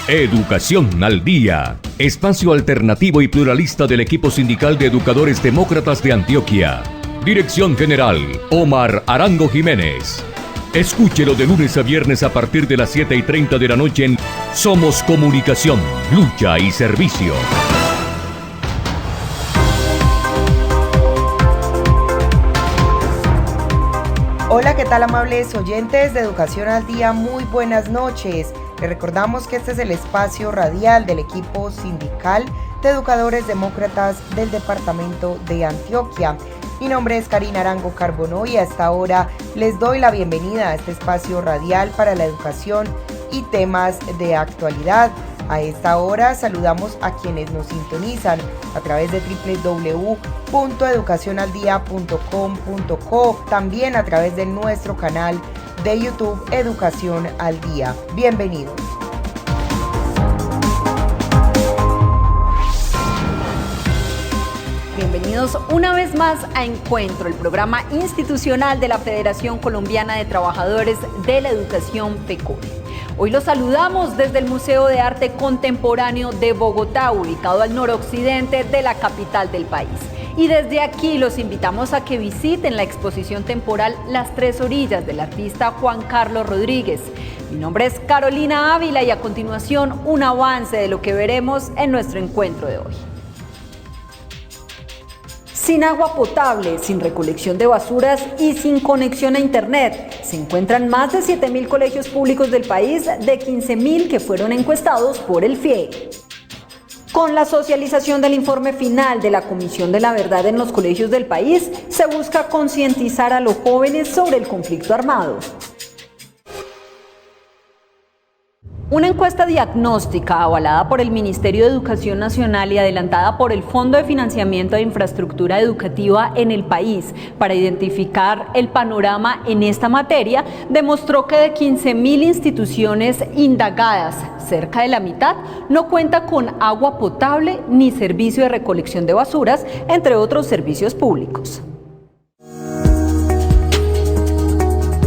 Educación al Día, espacio alternativo y pluralista del equipo sindical de educadores demócratas de Antioquia. Dirección General, Omar Arango Jiménez. Escúchelo de lunes a viernes a partir de las 7:30 de la noche en Somos Comunicación, Lucha y Servicio. Hola, ¿qué tal, amables oyentes de Educación al Día? Muy buenas noches. Les recordamos que este es el espacio radial del equipo sindical de educadores demócratas del departamento de Antioquia. Mi nombre es Karina Arango Carbonó y hasta ahora les doy la bienvenida a este espacio radial para la educación y temas de actualidad. A esta hora saludamos a quienes nos sintonizan a través de www.educacionaldia.com.co, también a través de nuestro canal de YouTube Educación al Día. Bienvenidos. Bienvenidos una vez más a Encuentro, el programa institucional de la Federación Colombiana de Trabajadores de la Educación, FECODE. Hoy los saludamos desde el Museo de Arte Contemporáneo de Bogotá, ubicado al noroccidente de la capital del país. Y desde aquí los invitamos a que visiten la exposición temporal Las Tres Orillas del artista Juan Carlos Rodríguez. Mi nombre es Carolina Ávila y a continuación un avance de lo que veremos en nuestro encuentro de hoy. Sin agua potable, sin recolección de basuras y sin conexión a internet, se encuentran más de 7.000 colegios públicos del país de 15.000 que fueron encuestados por el FIE. Con la socialización del informe final de la Comisión de la Verdad en los colegios del país, se busca concientizar a los jóvenes sobre el conflicto armado. Una encuesta diagnóstica avalada por el Ministerio de Educación Nacional y adelantada por el Fondo de Financiamiento de Infraestructura Educativa en el país para identificar el panorama en esta materia demostró que de 15.000 instituciones indagadas, cerca de la mitad no cuenta con agua potable ni servicio de recolección de basuras, entre otros servicios públicos.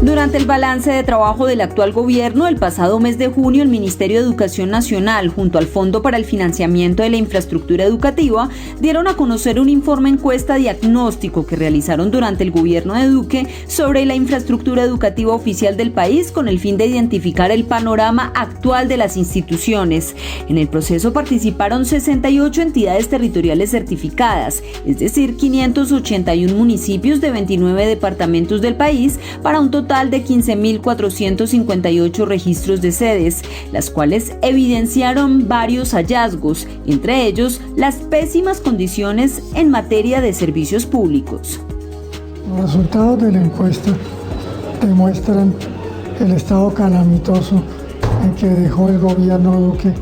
Durante el balance de trabajo del actual gobierno, el pasado mes de junio, el Ministerio de Educación Nacional, junto al Fondo para el Financiamiento de la Infraestructura Educativa, dieron a conocer un informe encuesta diagnóstico que realizaron durante el gobierno de Duque sobre la infraestructura educativa oficial del país con el fin de identificar el panorama actual de las instituciones. En el proceso participaron 68 entidades territoriales certificadas, es decir, 581 municipios de 29 departamentos del país, para un total de 15.458 registros de sedes, las cuales evidenciaron varios hallazgos, entre ellos las pésimas condiciones en materia de servicios públicos. Los resultados de la encuesta demuestran el estado calamitoso en que dejó el gobierno Duque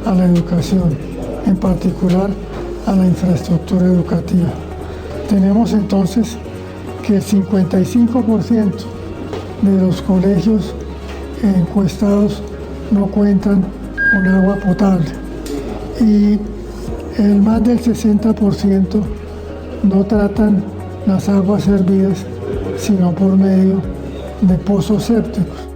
a la educación, en particular a la infraestructura educativa. Tenemos entonces que el 55% de los colegios encuestados no cuentan con agua potable y el más del 60% no tratan las aguas servidas sino por medio de pozos sépticos.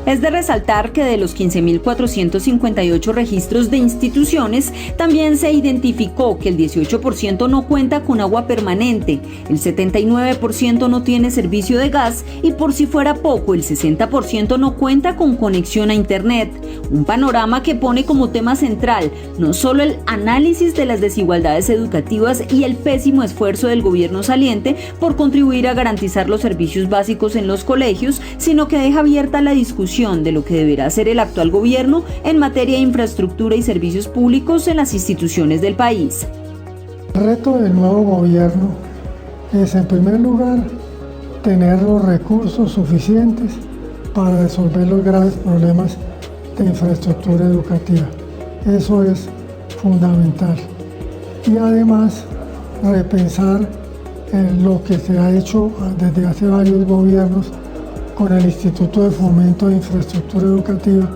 Es de resaltar que de los 15.458 registros de instituciones, también se identificó que el 18% no cuenta con agua permanente, el 79% no tiene servicio de gas y, por si fuera poco, el 60% no cuenta con conexión a internet. Un panorama que pone como tema central no solo el análisis de las desigualdades educativas y el pésimo esfuerzo del gobierno saliente por contribuir a garantizar los servicios básicos en los colegios, sino que deja abierta la discusión de lo que deberá hacer el actual gobierno en materia de infraestructura y servicios públicos en las instituciones del país. El reto del nuevo gobierno es, en primer lugar, tener los recursos suficientes para resolver los graves problemas de infraestructura educativa. Eso es fundamental. Y además, repensar lo que se ha hecho desde hace varios gobiernos con el Instituto de Fomento de Infraestructura Educativa,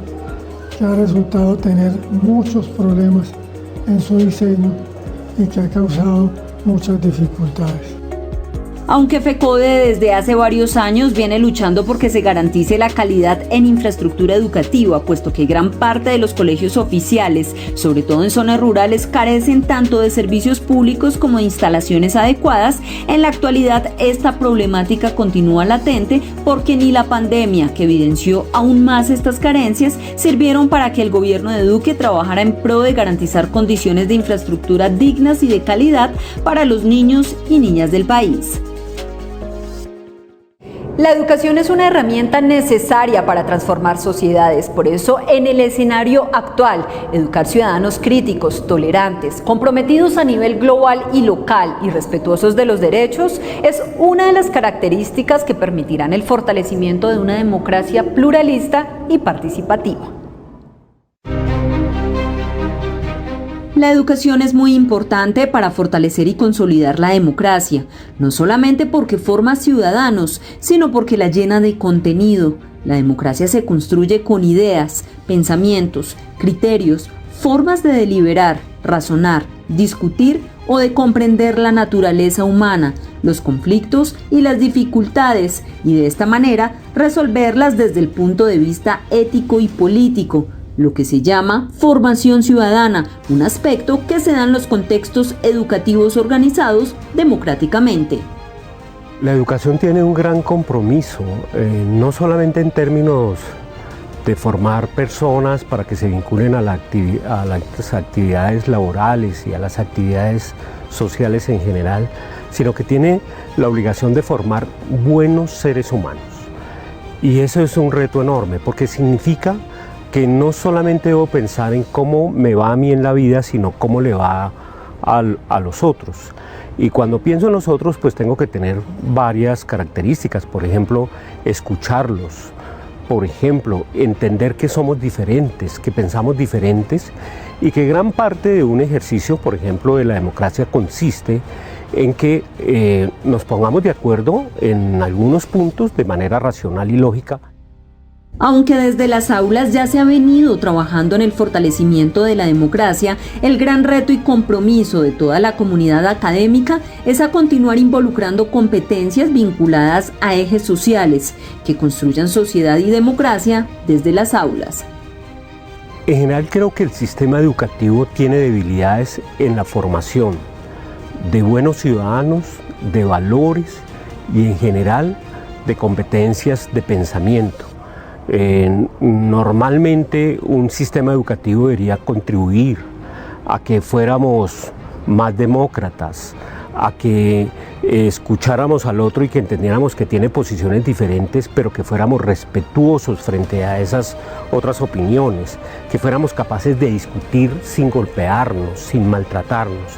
que ha resultado tener muchos problemas en su diseño y que ha causado muchas dificultades. Aunque FECODE desde hace varios años viene luchando porque se garantice la calidad en infraestructura educativa, puesto que gran parte de los colegios oficiales, sobre todo en zonas rurales, carecen tanto de servicios públicos como de instalaciones adecuadas, en la actualidad esta problemática continúa latente porque ni la pandemia, que evidenció aún más estas carencias, sirvieron para que el gobierno de Duque trabajara en pro de garantizar condiciones de infraestructura dignas y de calidad para los niños y niñas del país. La educación es una herramienta necesaria para transformar sociedades. Por eso, en el escenario actual, educar ciudadanos críticos, tolerantes, comprometidos a nivel global y local y respetuosos de los derechos es una de las características que permitirán el fortalecimiento de una democracia pluralista y participativa. La educación es muy importante para fortalecer y consolidar la democracia, no solamente porque forma ciudadanos, sino porque la llena de contenido. La democracia se construye con ideas, pensamientos, criterios, formas de deliberar, razonar, discutir o de comprender la naturaleza humana, los conflictos y las dificultades, y de esta manera resolverlas desde el punto de vista ético y político, lo que se llama formación ciudadana, un aspecto que se da en los contextos educativos organizados democráticamente. La educación tiene un gran compromiso, no solamente en términos de formar personas para que se vinculen a las actividades laborales y a las actividades sociales en general, sino que tiene la obligación de formar buenos seres humanos. Y eso es un reto enorme, porque significa que no solamente debo pensar en cómo me va a mí en la vida, sino cómo le va a los otros. Y cuando pienso en los otros, pues tengo que tener varias características. Por ejemplo, escucharlos. Por ejemplo, entender que somos diferentes, que pensamos diferentes y que gran parte de un ejercicio, por ejemplo, de la democracia consiste en que nos pongamos de acuerdo en algunos puntos de manera racional y lógica. Aunque desde las aulas ya se ha venido trabajando en el fortalecimiento de la democracia, el gran reto y compromiso de toda la comunidad académica es a continuar involucrando competencias vinculadas a ejes sociales que construyan sociedad y democracia desde las aulas. En general creo que el sistema educativo tiene debilidades en la formación de buenos ciudadanos, de valores y en general de competencias de pensamiento. Normalmente un sistema educativo debería contribuir a que fuéramos más demócratas, a que escucháramos al otro y que entendiéramos que tiene posiciones diferentes, pero que fuéramos respetuosos frente a esas otras opiniones, que fuéramos capaces de discutir sin golpearnos, sin maltratarnos,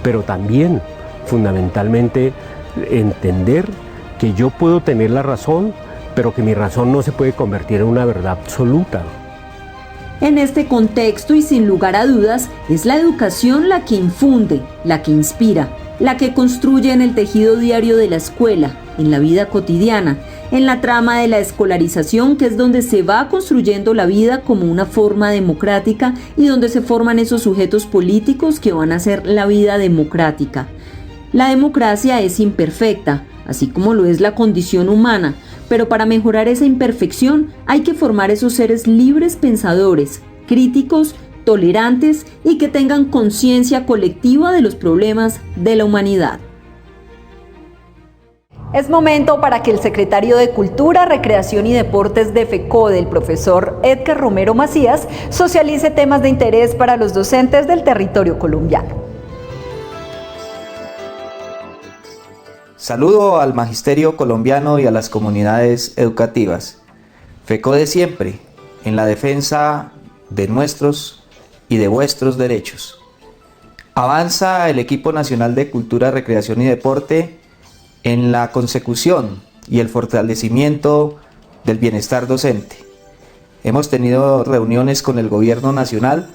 pero también fundamentalmente entender que yo puedo tener la razón, pero que mi razón no se puede convertir en una verdad absoluta. En este contexto y sin lugar a dudas, es la educación la que infunde, la que inspira, la que construye en el tejido diario de la escuela, en la vida cotidiana, en la trama de la escolarización, que es donde se va construyendo la vida como una forma democrática y donde se forman esos sujetos políticos que van a hacer la vida democrática. La democracia es imperfecta, así como lo es la condición humana, pero para mejorar esa imperfección hay que formar esos seres libres pensadores, críticos, tolerantes y que tengan conciencia colectiva de los problemas de la humanidad. Es momento para que el secretario de Cultura, Recreación y Deportes de FECODE, el profesor Edgar Romero Macías, socialice temas de interés para los docentes del territorio colombiano. Saludo al magisterio colombiano y a las comunidades educativas. FECODE siempre en la defensa de nuestros y de vuestros derechos. Avanza el equipo nacional de Cultura, Recreación y Deporte en la consecución y el fortalecimiento del bienestar docente. Hemos tenido reuniones con el gobierno nacional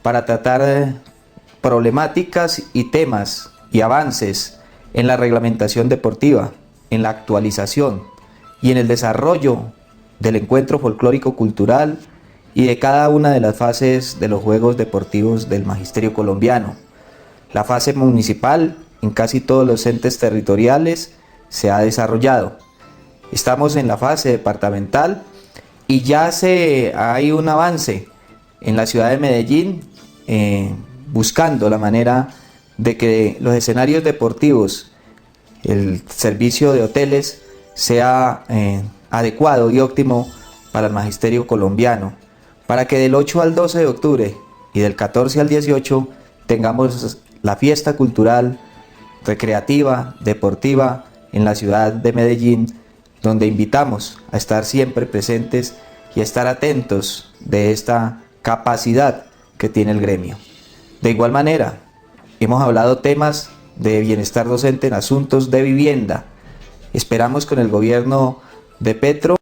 para tratar problemáticas y temas y avances en la reglamentación deportiva, en la actualización y en el desarrollo del encuentro folclórico cultural y de cada una de las fases de los Juegos Deportivos del Magisterio Colombiano. La fase municipal en casi todos los entes territoriales se ha desarrollado. Estamos en la fase departamental y ya hay un avance en la ciudad de Medellín, buscando la manera de que los escenarios deportivos, el servicio de hoteles sea adecuado y óptimo para el magisterio colombiano, para que del 8 al 12 de octubre y del 14 al 18 tengamos la fiesta cultural, recreativa, deportiva en la ciudad de Medellín, donde invitamos a estar siempre presentes y a estar atentos de esta capacidad que tiene el gremio. De igual manera, hemos hablado temas de bienestar docente en asuntos de vivienda. Esperamos con el gobierno de Petro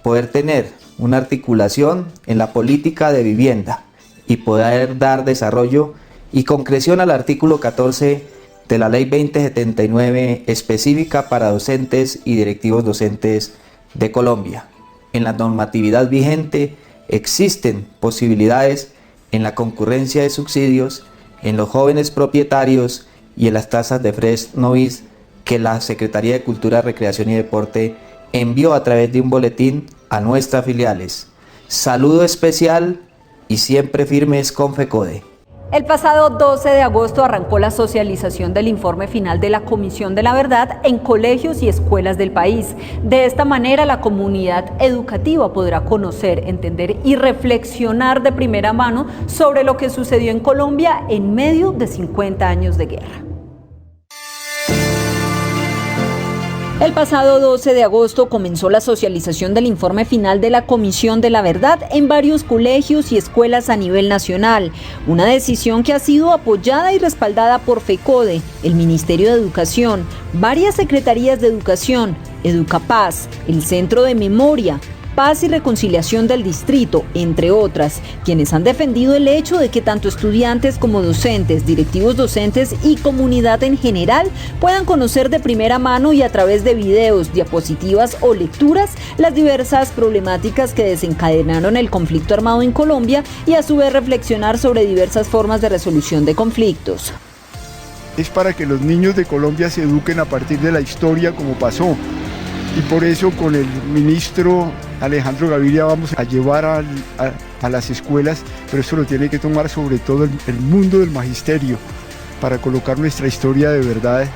poder tener una articulación en la política de vivienda y poder dar desarrollo y concreción al artículo 14 de la Ley 2079 específica para docentes y directivos docentes de Colombia. En la normatividad vigente existen posibilidades en la concurrencia de subsidios, en los jóvenes propietarios y en las tasas de Fresh Novis que la Secretaría de Cultura, Recreación y Deporte envió a través de un boletín a nuestras filiales. Saludo especial y siempre firmes con FECODE. El pasado 12 de agosto arrancó la socialización del informe final de la Comisión de la Verdad en colegios y escuelas del país. De esta manera, la comunidad educativa podrá conocer, entender y reflexionar de primera mano sobre lo que sucedió en Colombia en medio de 50 años de guerra. El pasado 12 de agosto comenzó la socialización del informe final de la Comisión de la Verdad en varios colegios y escuelas a nivel nacional, una decisión que ha sido apoyada y respaldada por FECODE, el Ministerio de Educación, varias secretarías de educación, Educapaz, el Centro de Memoria, Paz y Reconciliación del Distrito, entre otras, quienes han defendido el hecho de que tanto estudiantes como docentes, directivos docentes y comunidad en general puedan conocer de primera mano y a través de videos, diapositivas o lecturas las diversas problemáticas que desencadenaron el conflicto armado en Colombia y a su vez reflexionar sobre diversas formas de resolución de conflictos. Es para que los niños de Colombia se eduquen a partir de la historia como pasó. Y por eso con el ministro Alejandro Gaviria vamos a llevar a las escuelas, pero esto lo tiene que tomar sobre todo el mundo del magisterio para colocar nuestra historia de verdad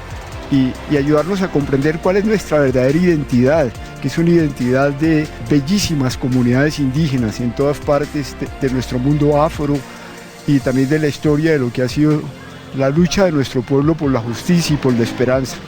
y ayudarnos a comprender cuál es nuestra verdadera identidad, que es una identidad de bellísimas comunidades indígenas en todas partes de nuestro mundo afro y también de la historia de lo que ha sido la lucha de nuestro pueblo por la justicia y por la esperanza.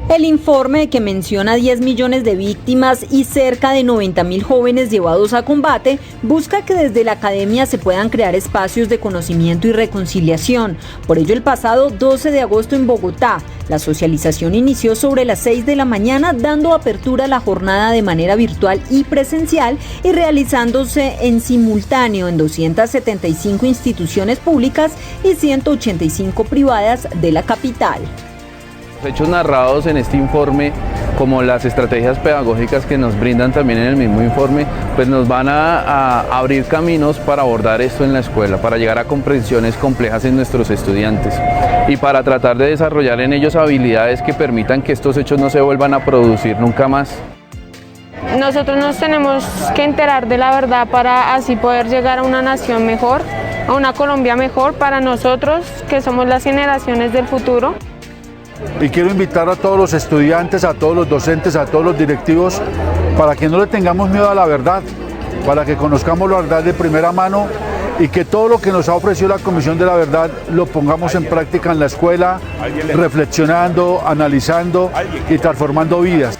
El informe, que menciona 10 millones de víctimas y cerca de 90.000 jóvenes llevados a combate, busca que desde la academia se puedan crear espacios de conocimiento y reconciliación. Por ello, el pasado 12 de agosto en Bogotá, la socialización inició sobre las 6 de la mañana, dando apertura a la jornada de manera virtual y presencial y realizándose en simultáneo en 275 instituciones públicas y 185 privadas de la capital. Los hechos narrados en este informe, como las estrategias pedagógicas que nos brindan también en el mismo informe, pues nos van a abrir caminos para abordar esto en la escuela, para llegar a comprensiones complejas en nuestros estudiantes y para tratar de desarrollar en ellos habilidades que permitan que estos hechos no se vuelvan a producir nunca más. Nosotros nos tenemos que enterar de la verdad para así poder llegar a una nación mejor, a una Colombia mejor para nosotros, que somos las generaciones del futuro. Y quiero invitar a todos los estudiantes, a todos los docentes, a todos los directivos, para que no le tengamos miedo a la verdad, para que conozcamos la verdad de primera mano y que todo lo que nos ha ofrecido la Comisión de la Verdad lo pongamos en práctica en la escuela, reflexionando, analizando y transformando vidas.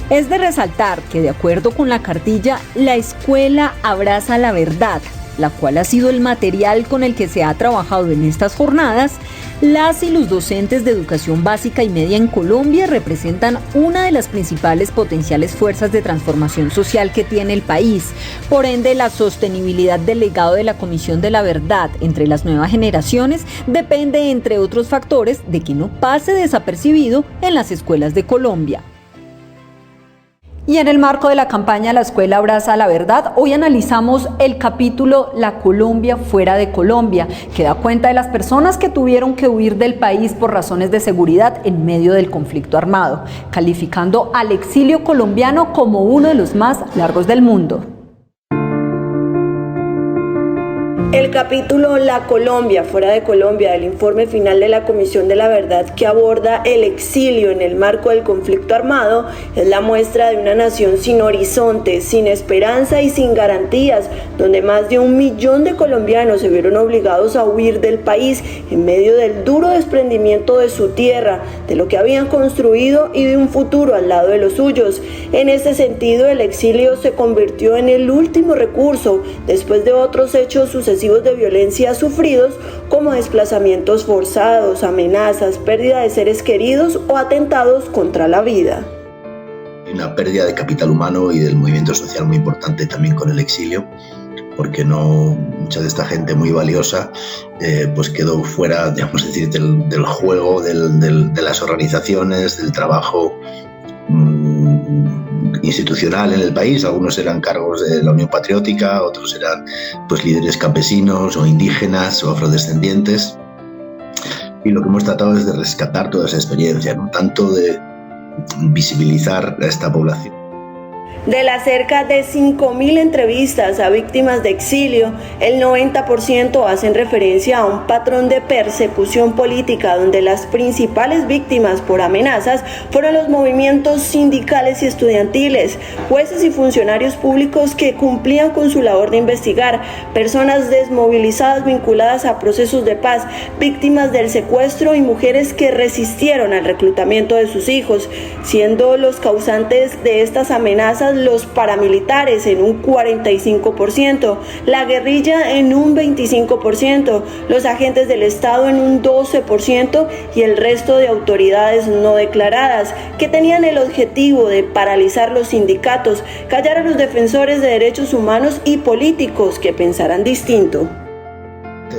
Es de resaltar que, de acuerdo con la cartilla, la escuela abraza la verdad, la cual ha sido el material con el que se ha trabajado en estas jornadas. Las y los docentes de educación básica y media en Colombia representan una de las principales potenciales fuerzas de transformación social que tiene el país. Por ende, la sostenibilidad del legado de la Comisión de la Verdad entre las nuevas generaciones depende, entre otros factores, de que no pase desapercibido en las escuelas de Colombia. Y en el marco de la campaña La Escuela Abraza la Verdad, hoy analizamos el capítulo La Colombia fuera de Colombia, que da cuenta de las personas que tuvieron que huir del país por razones de seguridad en medio del conflicto armado, calificando al exilio colombiano como uno de los más largos del mundo. El capítulo La Colombia fuera de Colombia del informe final de la Comisión de la Verdad, que aborda el exilio en el marco del conflicto armado, es la muestra de una nación sin horizonte, sin esperanza y sin garantías, donde más de 1 millón de colombianos se vieron obligados a huir del país en medio del duro desprendimiento de su tierra, de lo que habían construido y de un futuro al lado de los suyos. En este sentido, el exilio se convirtió en el último recurso después de otros hechos sucesivos de violencia sufridos, como desplazamientos forzados, amenazas, pérdida de seres queridos o atentados contra la vida. Una pérdida de capital humano y del movimiento social muy importante también con el exilio, porque mucha de esta gente muy valiosa pues quedó fuera, digamos, decir, del juego, de las organizaciones, del trabajo institucional en el país. Algunos eran cargos de la Unión Patriótica, otros eran pues líderes campesinos o indígenas o afrodescendientes, y lo que hemos tratado es de rescatar toda esa experiencia, ¿no? Tanto de visibilizar a esta población. De las cerca de 5.000 entrevistas a víctimas de exilio, el 90% hacen referencia a un patrón de persecución política, donde las principales víctimas por amenazas fueron los movimientos sindicales y estudiantiles, jueces y funcionarios públicos que cumplían con su labor de investigar, personas desmovilizadas vinculadas a procesos de paz, víctimas del secuestro y mujeres que resistieron al reclutamiento de sus hijos, siendo los causantes de estas amenazas los paramilitares en un 45%, la guerrilla en un 25%, los agentes del Estado en un 12% y el resto de autoridades no declaradas, que tenían el objetivo de paralizar los sindicatos, callar a los defensores de derechos humanos y políticos que pensaran distinto.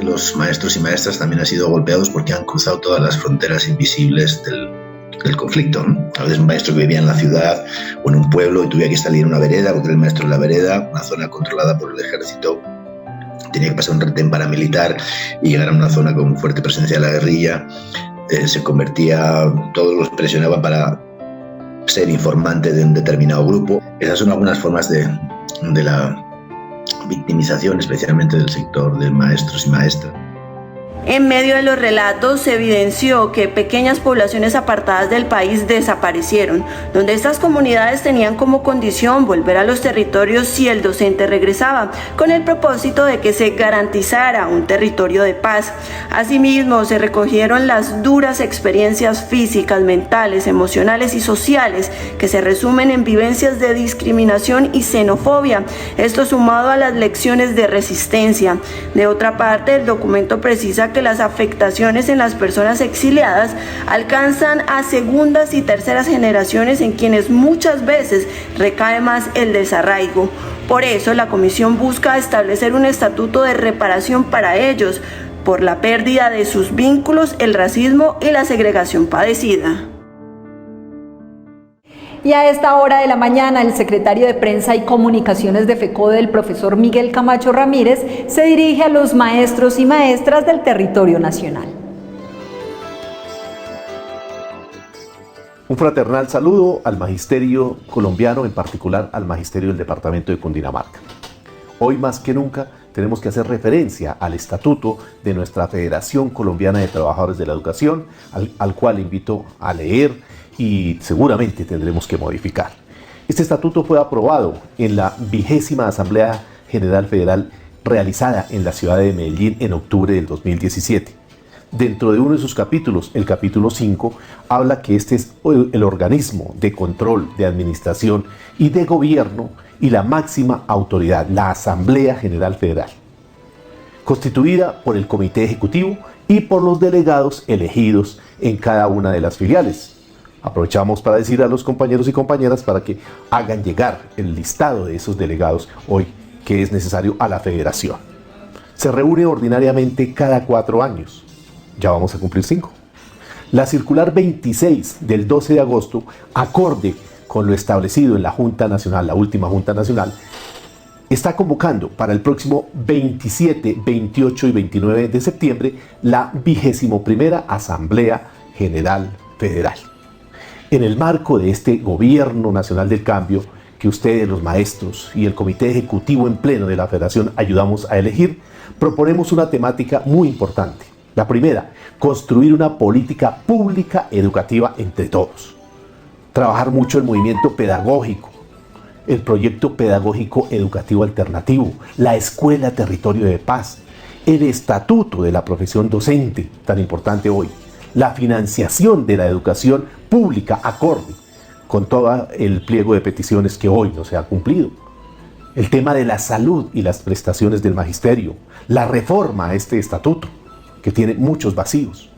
Los maestros y maestras también han sido golpeados porque han cruzado todas las fronteras invisibles del conflicto, ¿no? A veces un maestro que vivía en la ciudad o en un pueblo y tuviera que salir a una vereda, porque era el maestro en la vereda, una zona controlada por el ejército, tenía que pasar un retén paramilitar y llegar a una zona con fuerte presencia de la guerrilla, se convertía, todos los presionaban para ser informante de un determinado grupo. Esas son algunas formas de la victimización, especialmente del sector de maestros y maestras. En medio de los relatos se evidenció que pequeñas poblaciones apartadas del país desaparecieron, donde estas comunidades tenían como condición volver a los territorios si el docente regresaba, con el propósito de que se garantizara un territorio de paz. Asimismo, se recogieron las duras experiencias físicas, mentales, emocionales y sociales que se resumen en vivencias de discriminación y xenofobia, esto sumado a las lecciones de resistencia. De otra parte, el documento precisa que las afectaciones en las personas exiliadas alcanzan a segundas y terceras generaciones, en quienes muchas veces recae más el desarraigo. Por eso, la Comisión busca establecer un estatuto de reparación para ellos por la pérdida de sus vínculos, el racismo y la segregación padecida. Y a esta hora de la mañana, el secretario de Prensa y Comunicaciones de FECODE, el profesor Miguel Camacho Ramírez, se dirige a los maestros y maestras del territorio nacional. Un fraternal saludo al magisterio colombiano, en particular al magisterio del departamento de Cundinamarca. Hoy más que nunca tenemos que hacer referencia al estatuto de nuestra Federación Colombiana de Trabajadores de la Educación, al cual invito a leer y seguramente tendremos que modificar. Este estatuto fue aprobado en la 20ª Asamblea General Federal realizada en la ciudad de Medellín en octubre del 2017. Dentro de uno de sus capítulos, el capítulo 5, habla que este es el organismo de control, de administración y de gobierno y la máxima autoridad, la Asamblea General Federal, constituida por el Comité Ejecutivo y por los delegados elegidos en cada una de las filiales. Aprovechamos para decir a los compañeros y compañeras para que hagan llegar el listado de esos delegados hoy que es necesario a la federación. Se reúne ordinariamente cada 4 años. Ya vamos a cumplir 5. La circular 26 del 12 de agosto, acorde con lo establecido en la Junta Nacional, la última Junta Nacional, está convocando para el próximo 27, 28 y 29 de septiembre la 21ª Asamblea General Federal. En el marco de este Gobierno Nacional del Cambio, que ustedes, los maestros y el Comité Ejecutivo en pleno de la Federación ayudamos a elegir, proponemos una temática muy importante. La primera, construir una política pública educativa entre todos. Trabajar mucho el movimiento pedagógico, el proyecto pedagógico educativo alternativo, la Escuela Territorio de Paz, el estatuto de la profesión docente, tan importante hoy, la financiación de la educación pública acorde con todo el pliego de peticiones que hoy no se ha cumplido, el tema de la salud y las prestaciones del magisterio, la reforma a este estatuto, que tiene muchos vacíos,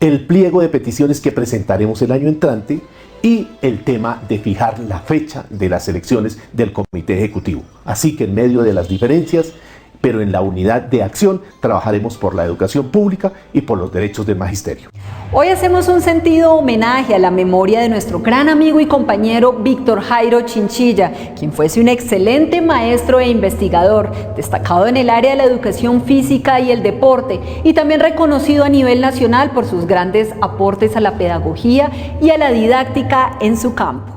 el pliego de peticiones que presentaremos el año entrante y el tema de fijar la fecha de las elecciones del Comité Ejecutivo. Así que en medio de las diferencias, pero en la unidad de acción, trabajaremos por la educación pública y por los derechos del magisterio. Hoy hacemos un sentido homenaje a la memoria de nuestro gran amigo y compañero Víctor Jairo Chinchilla, quien fuese un excelente maestro e investigador, destacado en el área de la educación física y el deporte, y también reconocido a nivel nacional por sus grandes aportes a la pedagogía y a la didáctica en su campo.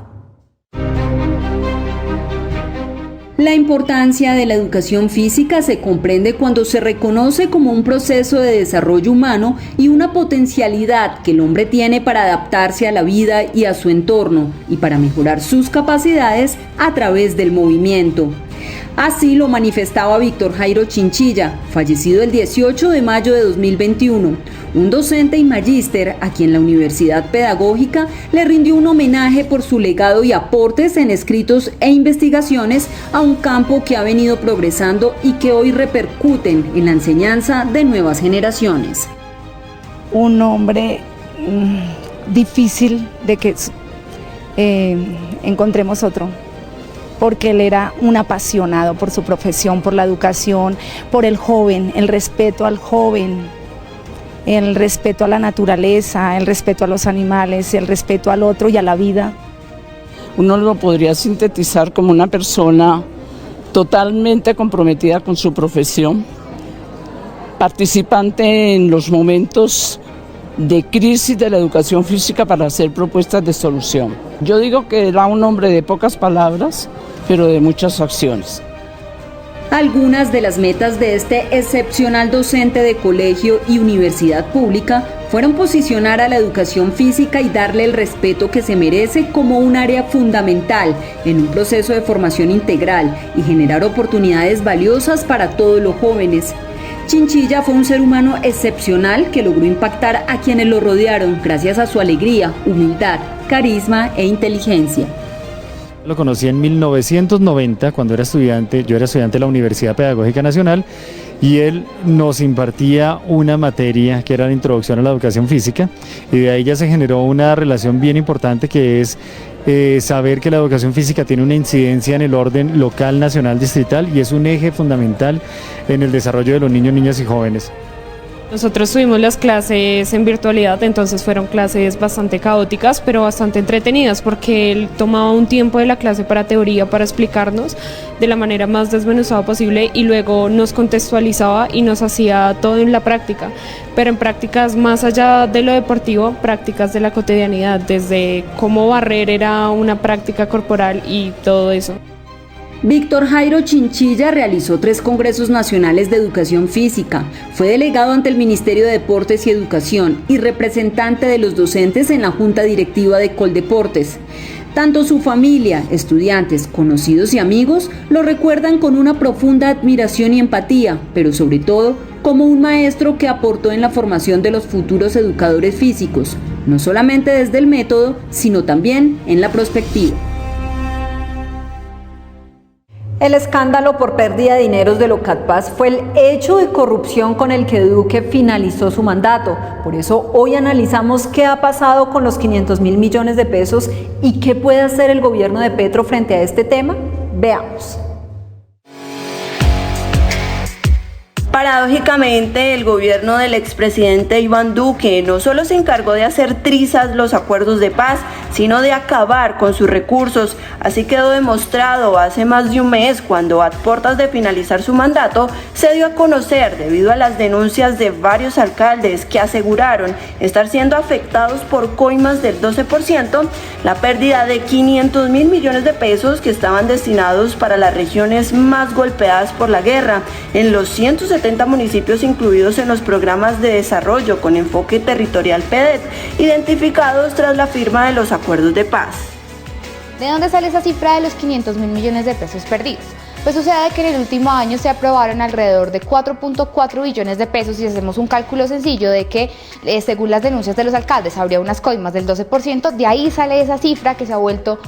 La importancia de la educación física se comprende cuando se reconoce como un proceso de desarrollo humano y una potencialidad que el hombre tiene para adaptarse a la vida y a su entorno y para mejorar sus capacidades a través del movimiento. Así lo manifestaba Víctor Jairo Chinchilla, fallecido el 18 de mayo de 2021, un docente y magíster a quien la Universidad Pedagógica le rindió un homenaje por su legado y aportes en escritos e investigaciones a un campo que ha venido progresando y que hoy repercuten en la enseñanza de nuevas generaciones. Un hombre difícil de que encontremos otro, porque él era un apasionado por su profesión, por la educación, por el joven, el respeto al joven, el respeto a la naturaleza, el respeto a los animales, el respeto al otro y a la vida. Uno lo podría sintetizar como una persona totalmente comprometida con su profesión, participante en los momentos de crisis de la educación física para hacer propuestas de solución. Yo digo que era un hombre de pocas palabras, pero de muchas acciones. Algunas de las metas de este excepcional docente de colegio y universidad pública fueron posicionar a la educación física y darle el respeto que se merece como un área fundamental en un proceso de formación integral y generar oportunidades valiosas para todos los jóvenes. Chinchilla fue un ser humano excepcional que logró impactar a quienes lo rodearon gracias a su alegría, humildad, carisma e inteligencia. Lo conocí en 1990 cuando era estudiante, yo era estudiante de la Universidad Pedagógica Nacional y él nos impartía una materia que era la introducción a la educación física y de ahí ya se generó una relación bien importante que es saber que la educación física tiene una incidencia en el orden local, nacional, distrital y es un eje fundamental en el desarrollo de los niños, niñas y jóvenes. Nosotros tuvimos las clases en virtualidad, entonces fueron clases bastante caóticas, pero bastante entretenidas, porque él tomaba un tiempo de la clase para teoría, para explicarnos de la manera más desmenuzada posible y luego nos contextualizaba y nos hacía todo en la práctica, pero en prácticas más allá de lo deportivo, prácticas de la cotidianidad, desde cómo barrer era una práctica corporal y todo eso. Víctor Jairo Chinchilla realizó 3 congresos nacionales de educación física, fue delegado ante el Ministerio de Deportes y Educación y representante de los docentes en la Junta Directiva de Coldeportes. Tanto su familia, estudiantes, conocidos y amigos lo recuerdan con una profunda admiración y empatía, pero sobre todo como un maestro que aportó en la formación de los futuros educadores físicos, no solamente desde el método, sino también en la prospectiva. El escándalo por pérdida de dineros de Locatpaz fue el hecho de corrupción con el que Duque finalizó su mandato. Por eso hoy analizamos qué ha pasado con los 500.000 millones de pesos y qué puede hacer el gobierno de Petro frente a este tema. Veamos. Paradójicamente, el gobierno del expresidente Iván Duque no solo se encargó de hacer trizas los acuerdos de paz, sino de acabar con sus recursos. Así quedó demostrado hace más de un mes cuando, a puertas de finalizar su mandato, se dio a conocer, debido a las denuncias de varios alcaldes que aseguraron estar siendo afectados por coimas del 12%, la pérdida de 500.000 millones de pesos que estaban destinados para las regiones más golpeadas por la guerra, en los 170 municipios incluidos en los programas de desarrollo con enfoque territorial PEDET, identificados tras la firma de los acuerdos de paz. ¿De dónde sale esa cifra de los 500.000 millones de pesos perdidos? Pues sucede que en el último año se aprobaron alrededor de 4.4 billones de pesos y hacemos un cálculo sencillo de que, según las denuncias de los alcaldes, habría unas coimas del 12%, de ahí sale esa cifra que se ha vuelto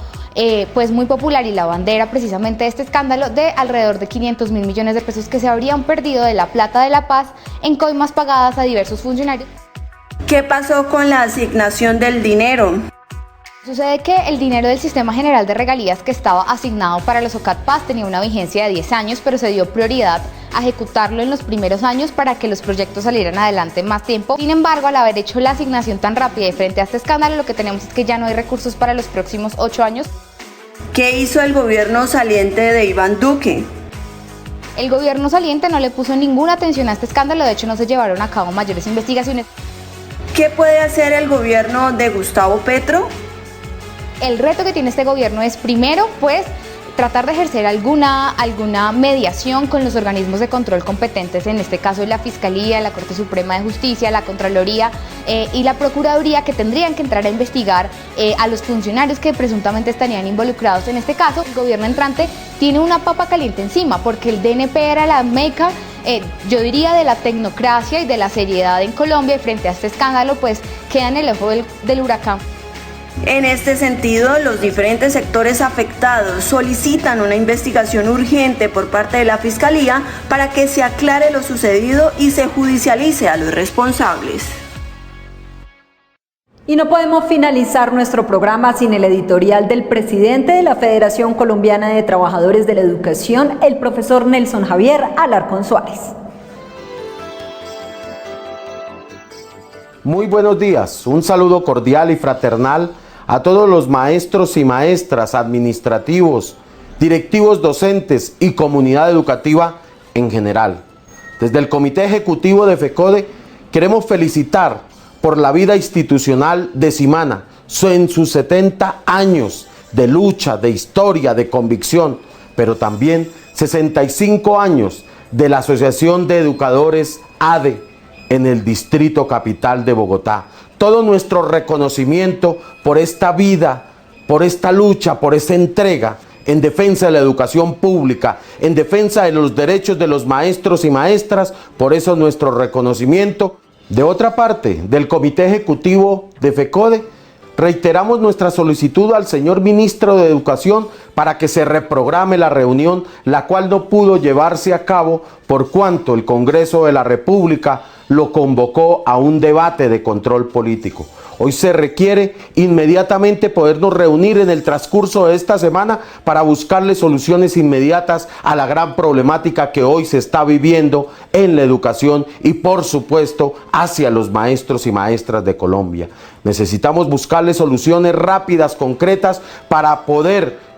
pues muy popular y la bandera precisamente de este escándalo de alrededor de 500.000 millones de pesos que se habrían perdido de la plata de la paz en coimas pagadas a diversos funcionarios. ¿Qué pasó con la asignación del dinero? Sucede que el dinero del Sistema General de Regalías que estaba asignado para los OCAT Paz tenía una vigencia de 10 años, pero se dio prioridad a ejecutarlo en los primeros años para que los proyectos salieran adelante más tiempo. Sin embargo, al haber hecho la asignación tan rápida y frente a este escándalo, lo que tenemos es que ya no hay recursos para los próximos 8 años. ¿Qué hizo el gobierno saliente de Iván Duque? El gobierno saliente no le puso ninguna atención a este escándalo, de hecho no se llevaron a cabo mayores investigaciones. ¿Qué puede hacer el gobierno de Gustavo Petro? El reto que tiene este gobierno es, primero, pues, tratar de ejercer alguna mediación con los organismos de control competentes, en este caso la Fiscalía, la Corte Suprema de Justicia, la Contraloría y la Procuraduría, que tendrían que entrar a investigar a los funcionarios que presuntamente estarían involucrados en este caso. El gobierno entrante tiene una papa caliente encima, porque el DNP era la meca, yo diría, de la tecnocracia y de la seriedad en Colombia, y frente a este escándalo pues queda en el ojo del huracán. En este sentido, los diferentes sectores afectados solicitan una investigación urgente por parte de la Fiscalía para que se aclare lo sucedido y se judicialice a los responsables. Y no podemos finalizar nuestro programa sin el editorial del presidente de la Federación Colombiana de Trabajadores de la Educación, el profesor Nelson Javier Alarcón Suárez. Muy buenos días, un saludo cordial y fraternal a todos los maestros y maestras, administrativos, directivos docentes y comunidad educativa en general. Desde el Comité Ejecutivo de FECODE queremos felicitar por la vida institucional de Simana en sus 70 años de lucha, de historia, de convicción, pero también 65 años de la Asociación de Educadores ADE en el Distrito Capital de Bogotá. Todo nuestro reconocimiento por esta vida, por esta lucha, por esta entrega en defensa de la educación pública, en defensa de los derechos de los maestros y maestras, por eso nuestro reconocimiento. De otra parte, del Comité Ejecutivo de FECODE, reiteramos nuestra solicitud al señor Ministro de Educación para que se reprograme la reunión, la cual no pudo llevarse a cabo por cuanto el Congreso de la República lo convocó a un debate de control político. Hoy se requiere inmediatamente podernos reunir en el transcurso de esta semana para buscarle soluciones inmediatas a la gran problemática que hoy se está viviendo en la educación y, por supuesto, hacia los maestros y maestras de Colombia. Necesitamos buscarle soluciones rápidas, concretas, para poder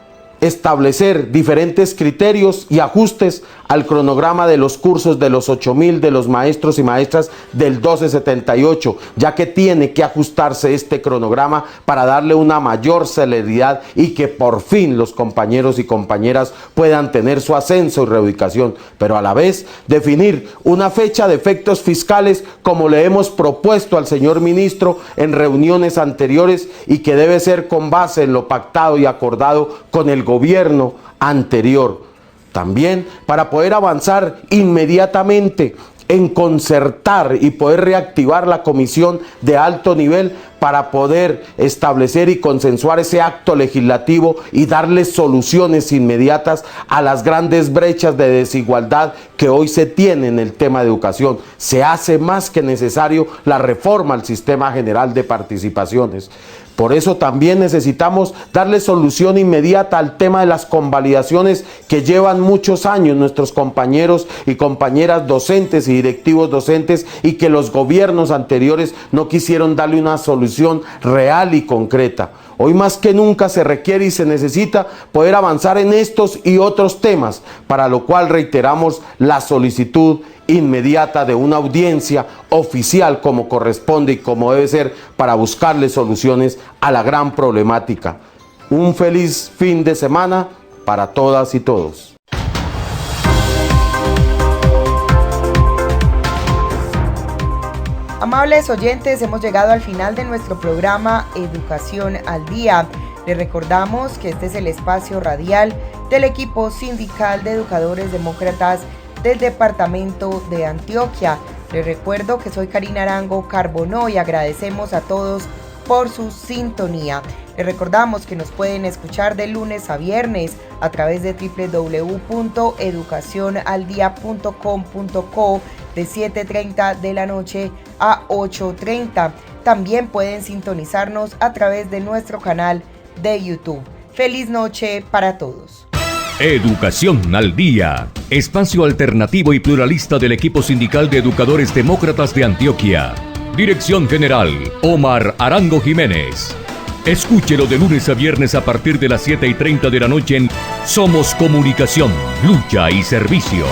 establecer diferentes criterios y ajustes al cronograma de los cursos de los 8.000 de los maestros y maestras del 1278, ya que tiene que ajustarse este cronograma para darle una mayor celeridad y que por fin los compañeros y compañeras puedan tener su ascenso y reubicación, pero a la vez definir una fecha de efectos fiscales como le hemos propuesto al señor ministro en reuniones anteriores y que debe ser con base en lo pactado y acordado con el gobierno anterior. También para poder avanzar inmediatamente en concertar y poder reactivar la comisión de alto nivel para poder establecer y consensuar ese acto legislativo y darle soluciones inmediatas a las grandes brechas de desigualdad que hoy se tienen en el tema de educación. Se hace más que necesario la reforma al sistema general de participaciones. Por eso también necesitamos darle solución inmediata al tema de las convalidaciones que llevan muchos años nuestros compañeros y compañeras docentes y directivos docentes y que los gobiernos anteriores no quisieron darle una solución real y concreta. Hoy más que nunca se requiere y se necesita poder avanzar en estos y otros temas, para lo cual reiteramos la solicitud inmediata de una audiencia oficial como corresponde y como debe ser, para buscarle soluciones a la gran problemática. Un feliz fin de semana para todas y todos. Amables oyentes, hemos llegado al final de nuestro programa Educación al Día. Les recordamos que este es el espacio radial del equipo sindical de educadores demócratas del departamento de Antioquia. Les recuerdo que soy Karina Arango Carbonó y agradecemos a todos por su sintonía. Les recordamos que nos pueden escuchar de lunes a viernes a través de www.educacionaldia.com.co de 7:30 de la noche a 8:30. También pueden sintonizarnos a través de nuestro canal de YouTube. Feliz noche para todos. Educación al Día, espacio alternativo y pluralista del equipo sindical de educadores demócratas de Antioquia. Dirección General, Omar Arango Jiménez. Escúchelo de lunes a viernes a partir de las 7:30 de la noche en Somos Comunicación, Lucha y Servicio.